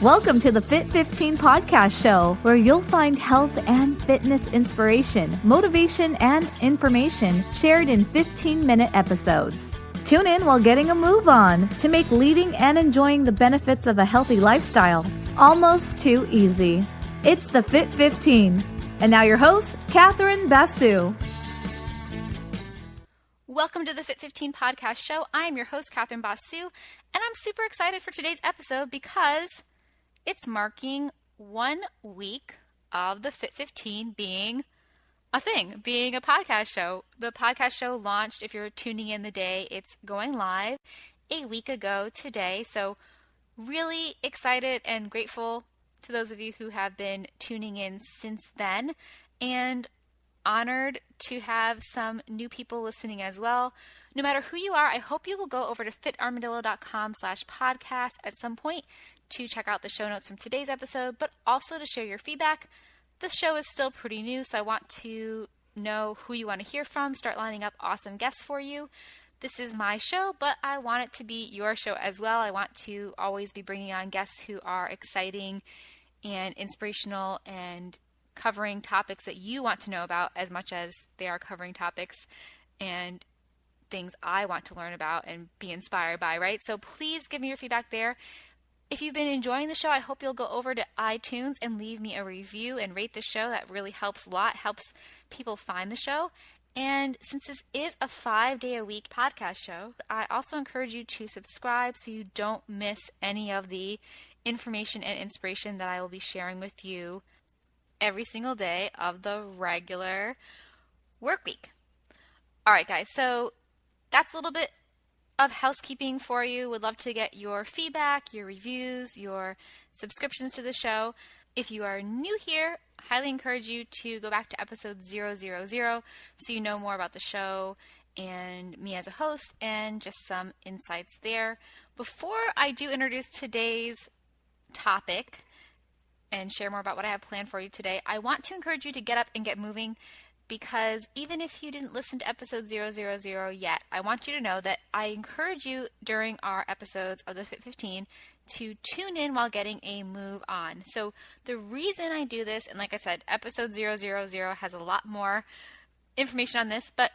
Welcome to the Fit 15 podcast show, where you'll find health and fitness inspiration, motivation, and information shared in 15-minute episodes. Tune in while getting a move on to make leading and enjoying the benefits of a healthy lifestyle almost too easy. It's the Fit 15. And now your host, Catherine Basu. Welcome to the Fit 15 podcast show. I am your host, Catherine Basu, and I'm super excited for today's episode because it's marking 1 week of the Fit 15 being a thing, being a podcast show. The podcast show launched, if you're tuning in the day, it's going live a week ago today. So really excited and grateful to those of you who have been tuning in since then, and honored to have some new people listening as well. No matter who you are, I hope you will go over to fitarmadillo.com/podcast at some point to check out the show notes from today's episode, but also to share your feedback. The show is still pretty new, so I want to know who you want to hear from, start lining up awesome guests for you. This is my show, but I want it to be your show as well. I want to always be bringing on guests who are exciting and inspirational and covering topics that you want to know about as much as they are covering topics and things I want to learn about and be inspired by, right? So please give me your feedback there. If you've been enjoying the show, I hope you'll go over to iTunes and leave me a review and rate the show. That really helps a lot, helps people find the show. And since this is a 5-day-a-week podcast show, I also encourage you to subscribe so you don't miss any of the information and inspiration that I will be sharing with you every single day of the regular work week. All right, guys, so that's a little bit of housekeeping for you. Would love to get your feedback, your reviews, your subscriptions to the show. If you are new here, highly encourage you to go back to episode 000 so you know more about the show and me as a host and just some insights there. Before I do introduce today's topic and share more about what I have planned for you today, I want to encourage you to get up and get moving, because even if you didn't listen to episode 000 yet, I want you to know that I encourage you during our episodes of the Fit 15 to tune in while getting a move on. So the reason I do this, and like I said, episode 000 has a lot more information on this, but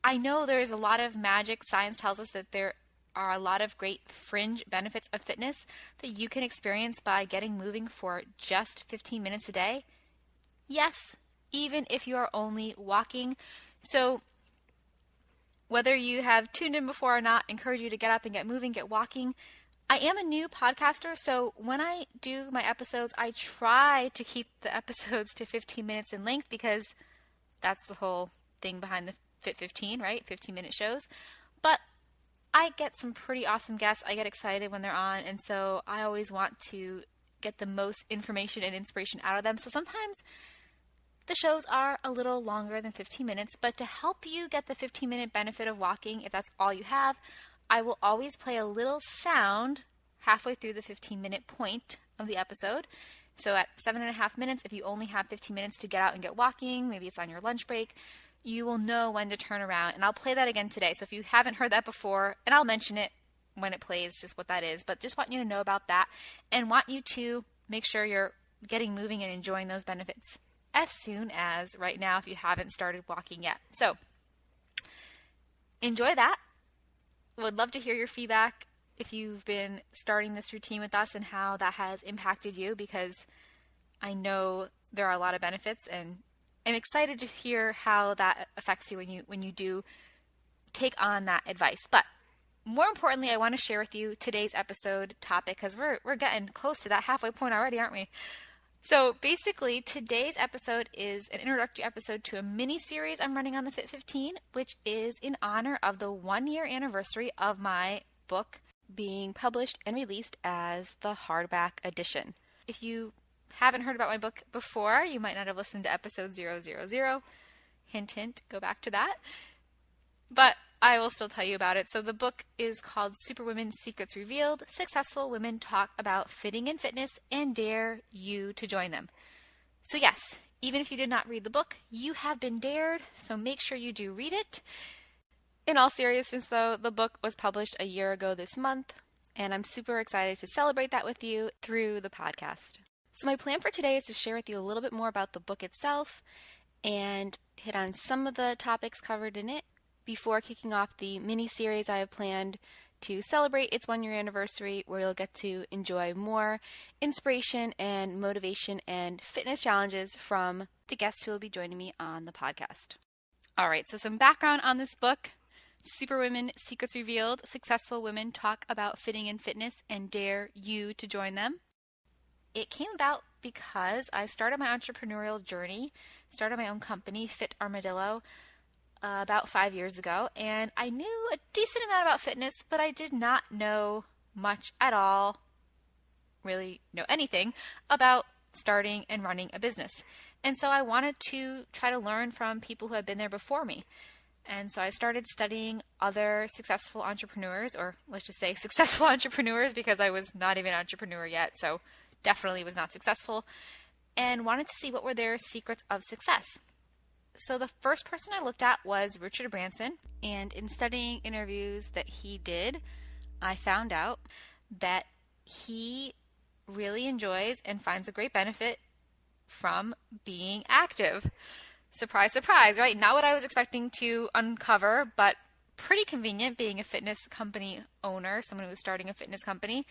I know there's a lot of magic. Science tells us that there are a lot of great fringe benefits of fitness that you can experience by getting moving for just 15 minutes a day. Yes, even if you are only walking. So whether you have tuned in before or not, I encourage you to get up and get moving, get walking. I am a new podcaster, so when I do my episodes, I try to keep the episodes to 15 minutes in length, because that's the whole thing behind the Fit 15, right? 15-minute shows. But I get some pretty awesome guests. I get excited when they're on, and so I always want to get the most information and inspiration out of them. So sometimes the shows are a little longer than 15 minutes, but to help you get the 15-minute benefit of walking, if that's all you have, I will always play a little sound halfway through the 15-minute point of the episode. So at 7.5 minutes, if you only have 15 minutes to get out and get walking, maybe it's on your lunch break, you will know when to turn around. And I'll play that again today. So if you haven't heard that before, and I'll mention it when it plays, just what that is, but just want you to know about that and want you to make sure you're getting moving and enjoying those benefits as soon as right now if you haven't started walking yet. So enjoy that. Would love to hear your feedback if you've been starting this routine with us and how that has impacted you, because I know there are a lot of benefits, and I'm excited to hear how that affects you when you do take on that advice. But more importantly, I want to share with you today's episode topic, because we're getting close to that halfway point already, aren't we? So basically, today's episode is an introductory episode to a mini-series I'm running on the Fit 15, which is in honor of the 1-year anniversary of my book being published and released as the hardback edition. If you haven't heard about my book before, you might not have listened to episode 000. Hint, hint, go back to that. But I will still tell you about it. So the book is called Superwomen Secrets Revealed. Successful women talk about fitting and fitness and dare you to join them. So yes, even if you did not read the book, you have been dared. So make sure you do read it. In all seriousness though, the book was published a year ago this month. And I'm super excited to celebrate that with you through the podcast. So my plan for today is to share with you a little bit more about the book itself and hit on some of the topics covered in it before kicking off the mini-series I have planned to celebrate its 1-year anniversary, where you'll get to enjoy more inspiration and motivation and fitness challenges from the guests who will be joining me on the podcast. All right, so some background on this book. Superwomen Secrets Revealed. Successful women talk about fitting and fitness and dare you to join them. It came about because I started my entrepreneurial journey, started my own company, Fit Armadillo, about 5 years ago, and I knew a decent amount about fitness, but I did not know much at all, really know anything about starting and running a business. And so I wanted to try to learn from people who had been there before me. And so I started studying other successful entrepreneurs, or let's just say successful entrepreneurs, because I was not even an entrepreneur yet, so definitely was not successful, and wanted to see what were their secrets of success. So the first person I looked at was Richard Branson, and in studying interviews that he did, I found out that he really enjoys and finds a great benefit from being active. Surprise, surprise, right? Not what I was expecting to uncover, but pretty convenient being a fitness company owner, someone who was starting a fitness company.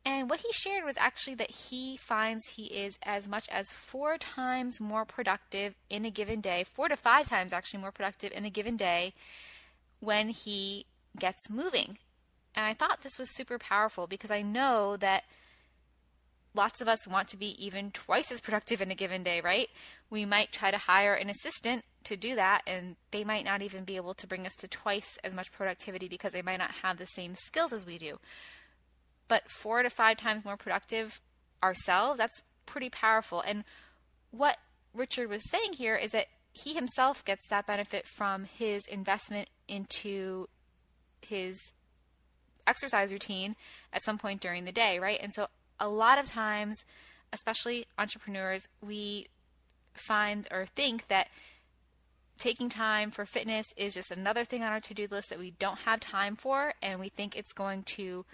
And what he shared was actually that he finds he is as much as 4 times more productive in a given day, 4 to 5 times actually more productive in a given day when he gets moving. And I thought this was super powerful because I know that lots of us want to be even twice as productive in a given day, right? We might try to hire an assistant to do that, and they might not even be able to bring us to twice as much productivity because they might not have the same skills as we do. But 4 to 5 times more productive ourselves, that's pretty powerful. And what Richard was saying here is that he himself gets that benefit from his investment into his exercise routine at some point during the day, right? And so a lot of times, especially entrepreneurs, we find or think that taking time for fitness is just another thing on our to-do list that we don't have time for, and we think it's going to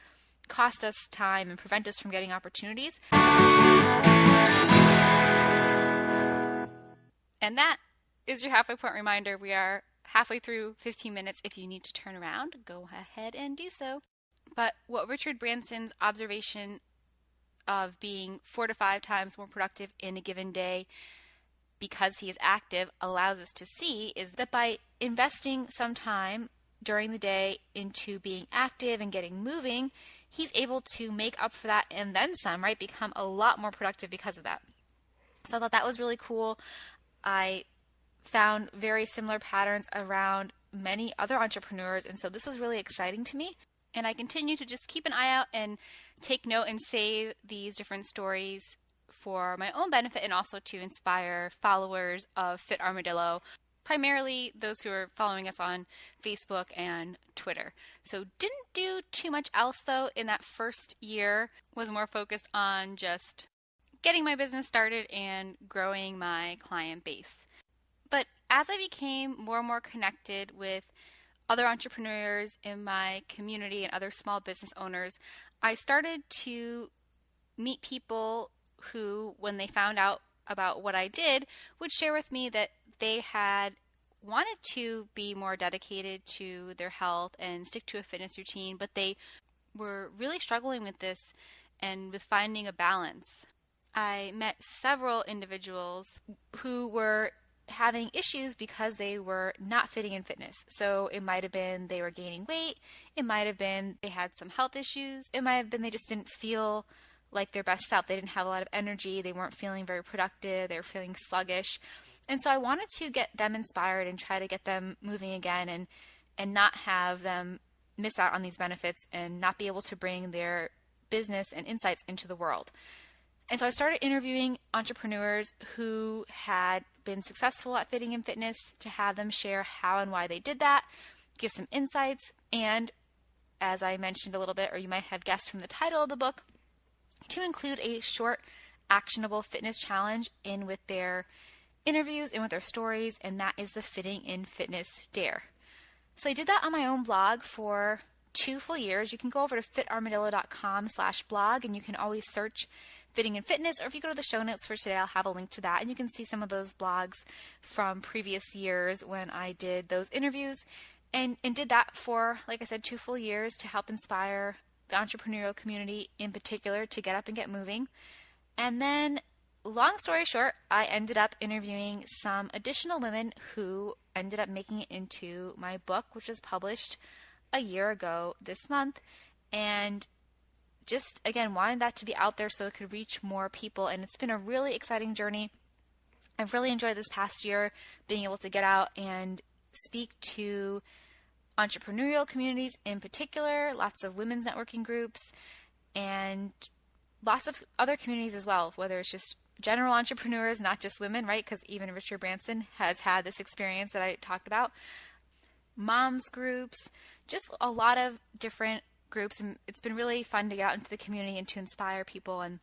cost us time and prevent us from getting opportunities. And that is your halfway point reminder. We are halfway through 15 minutes. If you need to turn around, go ahead and do so. But what Richard Branson's observation of being 4 to 5 times more productive in a given day because he is active allows us to see is that by investing some time during the day into being active and getting moving, he's able to make up for that and then some, right? Become a lot more productive because of that. So I thought that was really cool. I found very similar patterns around many other entrepreneurs, and so this was really exciting to me. And I continue to just keep an eye out and take note and save these different stories for my own benefit and also to inspire followers of Fit Armadillo, primarily those who are following us on Facebook and Twitter. So didn't do too much else though in that first year, was more focused on just getting my business started and growing my client base. But as I became more and more connected with other entrepreneurs in my community and other small business owners, I started to meet people who, when they found out about what I did, would share with me that they had wanted to be more dedicated to their health and stick to a fitness routine, but they were really struggling with this and with finding a balance. I met several individuals who were having issues because they were not fitting in fitness. So it might have been they were gaining weight, it might have been they had some health issues, it might have been they just didn't feel like their best self. They didn't have a lot of energy, they weren't feeling very productive, they were feeling sluggish. And so I wanted to get them inspired and try to get them moving again and not have them miss out on these benefits and not be able to bring their business and insights into the world. And so I started interviewing entrepreneurs who had been successful at fitting in fitness to have them share how and why they did that, give some insights, and as I mentioned a little bit, or you might have guessed from the title of the book, to include a short, actionable fitness challenge in with their interviews and with their stories, and that is the Fitting in Fitness Dare. So I did that on my own blog for 2 full years. You can go over to fitarmadillo.com/blog, and you can always search fitting and fitness, or if you go to the show notes for today, I'll have a link to that, and you can see some of those blogs from previous years when I did those interviews, and did that for, like I said, 2 full years to help inspire the entrepreneurial community in particular to get up and get moving. And then, long story short, I ended up interviewing some additional women who ended up making it into my book, which was published a year ago this month, and just, again, wanted that to be out there so it could reach more people, and it's been a really exciting journey. I've really enjoyed this past year being able to get out and speak to entrepreneurial communities in particular, lots of women's networking groups, and lots of other communities as well, whether it's just general entrepreneurs, not just women, right? Because even Richard Branson has had this experience that I talked about. Moms groups, just a lot of different groups, and it's been really fun to get out into the community and to inspire people, and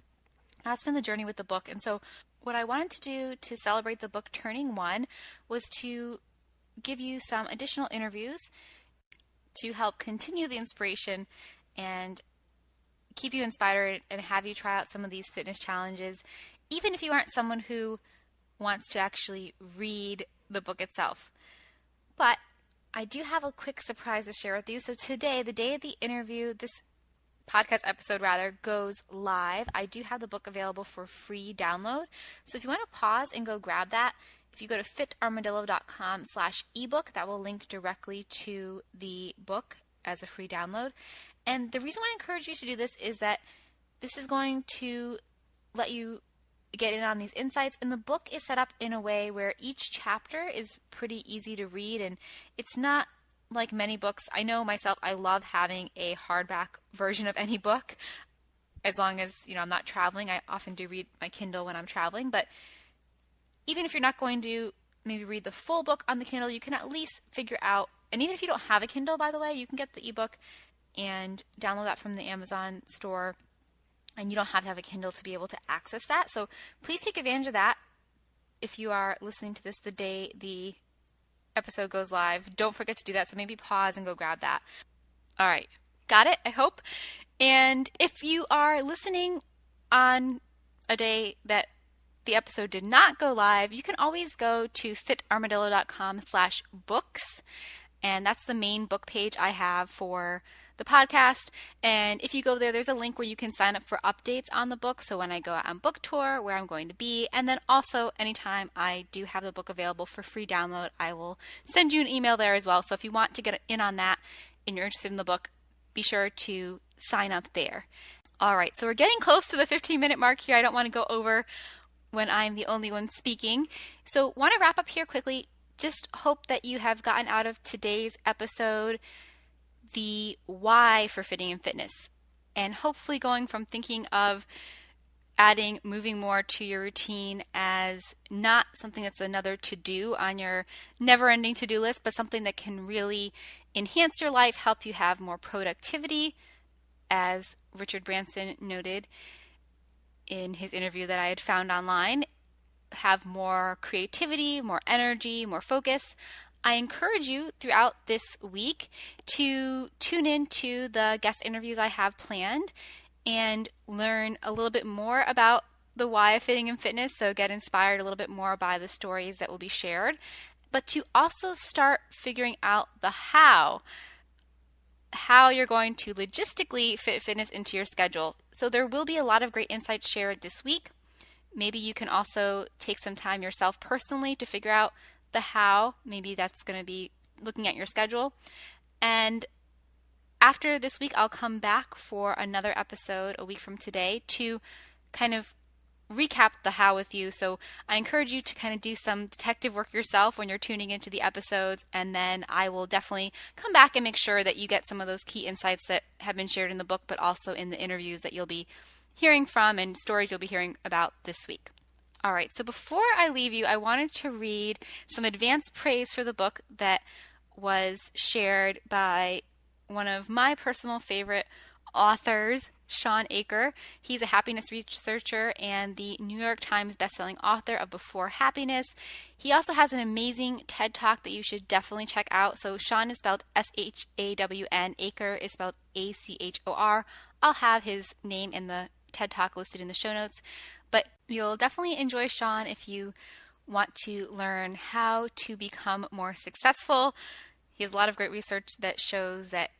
that's been the journey with the book. And so what I wanted to do to celebrate the book turning 1 was to give you some additional interviews to help continue the inspiration and keep you inspired and have you try out some of these fitness challenges, even if you aren't someone who wants to actually read the book itself. But I do have a quick surprise to share with you. So today, the day of the interview, this podcast episode rather, goes live. I do have the book available for free download. So if you want to pause and go grab that, if you go to fitarmadillo.com/ebook, that will link directly to the book as a free download. And the reason why I encourage you to do this is that this is going to let you get in on these insights, and the book is set up in a way where each chapter is pretty easy to read, and it's not like many books. I know myself, I love having a hardback version of any book, as long as, I'm not traveling. I often do read my Kindle when I'm traveling, but even if you're not going to maybe read the full book on the Kindle, you can at least figure out, and even if you don't have a Kindle, by the way, you can get the ebook and download that from the Amazon store, and you don't have to have a Kindle to be able to access that. So please take advantage of that if you are listening to this the day the episode goes live. Don't forget to do that. So maybe pause and go grab that. All right. Got it, I hope. And if you are listening on a day that the episode did not go live, you can always go to fitarmadillo.com/books. And that's the main book page I have for the podcast. And if you go there, there's a link where you can sign up for updates on the book. So when I go out on book tour, where I'm going to be, and then also anytime I do have the book available for free download, I will send you an email there as well. So if you want to get in on that and you're interested in the book, be sure to sign up there. All right, so we're getting close to the 15-minute mark here. I don't want to go over when I'm the only one speaking. So want to wrap up here quickly. Just hope that you have gotten out of today's episode the why for fitting and fitness, and hopefully going from thinking of adding moving more to your routine as not something that's another to-do on your never-ending to-do list, but something that can really enhance your life, help you have more productivity, as Richard Branson noted in his interview that I had found online, have more creativity, more energy, more focus. I encourage you throughout this week to tune in to the guest interviews I have planned and learn a little bit more about the why of fitting and fitness, so get inspired a little bit more by the stories that will be shared, but to also start figuring out the how you're going to logistically fit fitness into your schedule. So there will be a lot of great insights shared this week. Maybe you can also take some time yourself personally to figure out the how. Maybe that's going to be looking at your schedule. And after this week, I'll come back for another episode a week from today to kind of recap the how with you. So I encourage you to kind of do some detective work yourself when you're tuning into the episodes, and then I will definitely come back and make sure that you get some of those key insights that have been shared in the book, but also in the interviews that you'll be hearing from and stories you'll be hearing about this week. All right, so before I leave you, I wanted to read some advanced praise for the book that was shared by one of my personal favorite authors, Shawn Achor. He's a happiness researcher and the New York Times bestselling author of Before Happiness. He also has an amazing TED Talk that you should definitely check out. So Shawn is spelled S-H-A-W-N. Achor is spelled A-C-H-O-R. I'll have his name in the TED Talk listed in the show notes. But you'll definitely enjoy Shawn if you want to learn how to become more successful. He has a lot of great research that shows that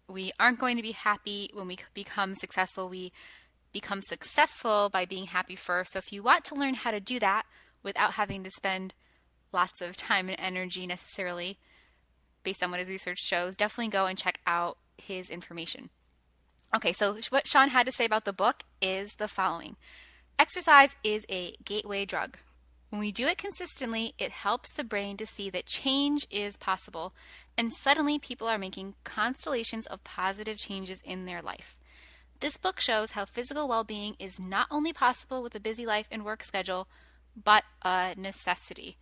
we aren't going to be happy when we become successful. We become successful by being happy first. So if you want to learn how to do that without having to spend lots of time and energy necessarily, based on what his research shows, definitely go and check out his information. Okay, so what Shawn had to say about the book is the following. Exercise is a gateway drug. When we do it consistently, it helps the brain to see that change is possible, and suddenly people are making constellations of positive changes in their life. This book shows how physical well-being is not only possible with a busy life and work schedule, but a necessity.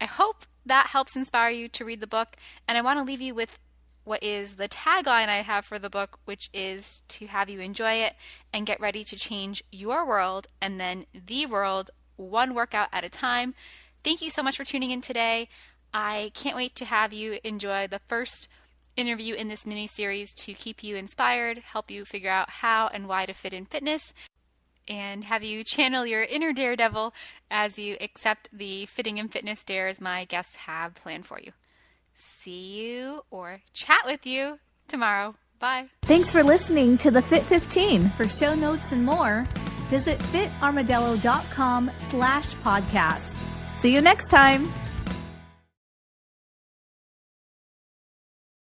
I hope that helps inspire you to read the book, and I want to leave you with what is the tagline I have for the book, which is to have you enjoy it and get ready to change your world and then the world one workout at a time. Thank you so much for tuning in today. I can't wait to have you enjoy the first interview in this mini-series to keep you inspired, help you figure out how and why to fit in fitness, and have you channel your inner daredevil as you accept the fitting in fitness dares my guests have planned for you. See you or chat with you tomorrow. Bye. Thanks for listening to the Fit 15. For show notes and more, visit fitarmadillo.com/podcast. See you next time.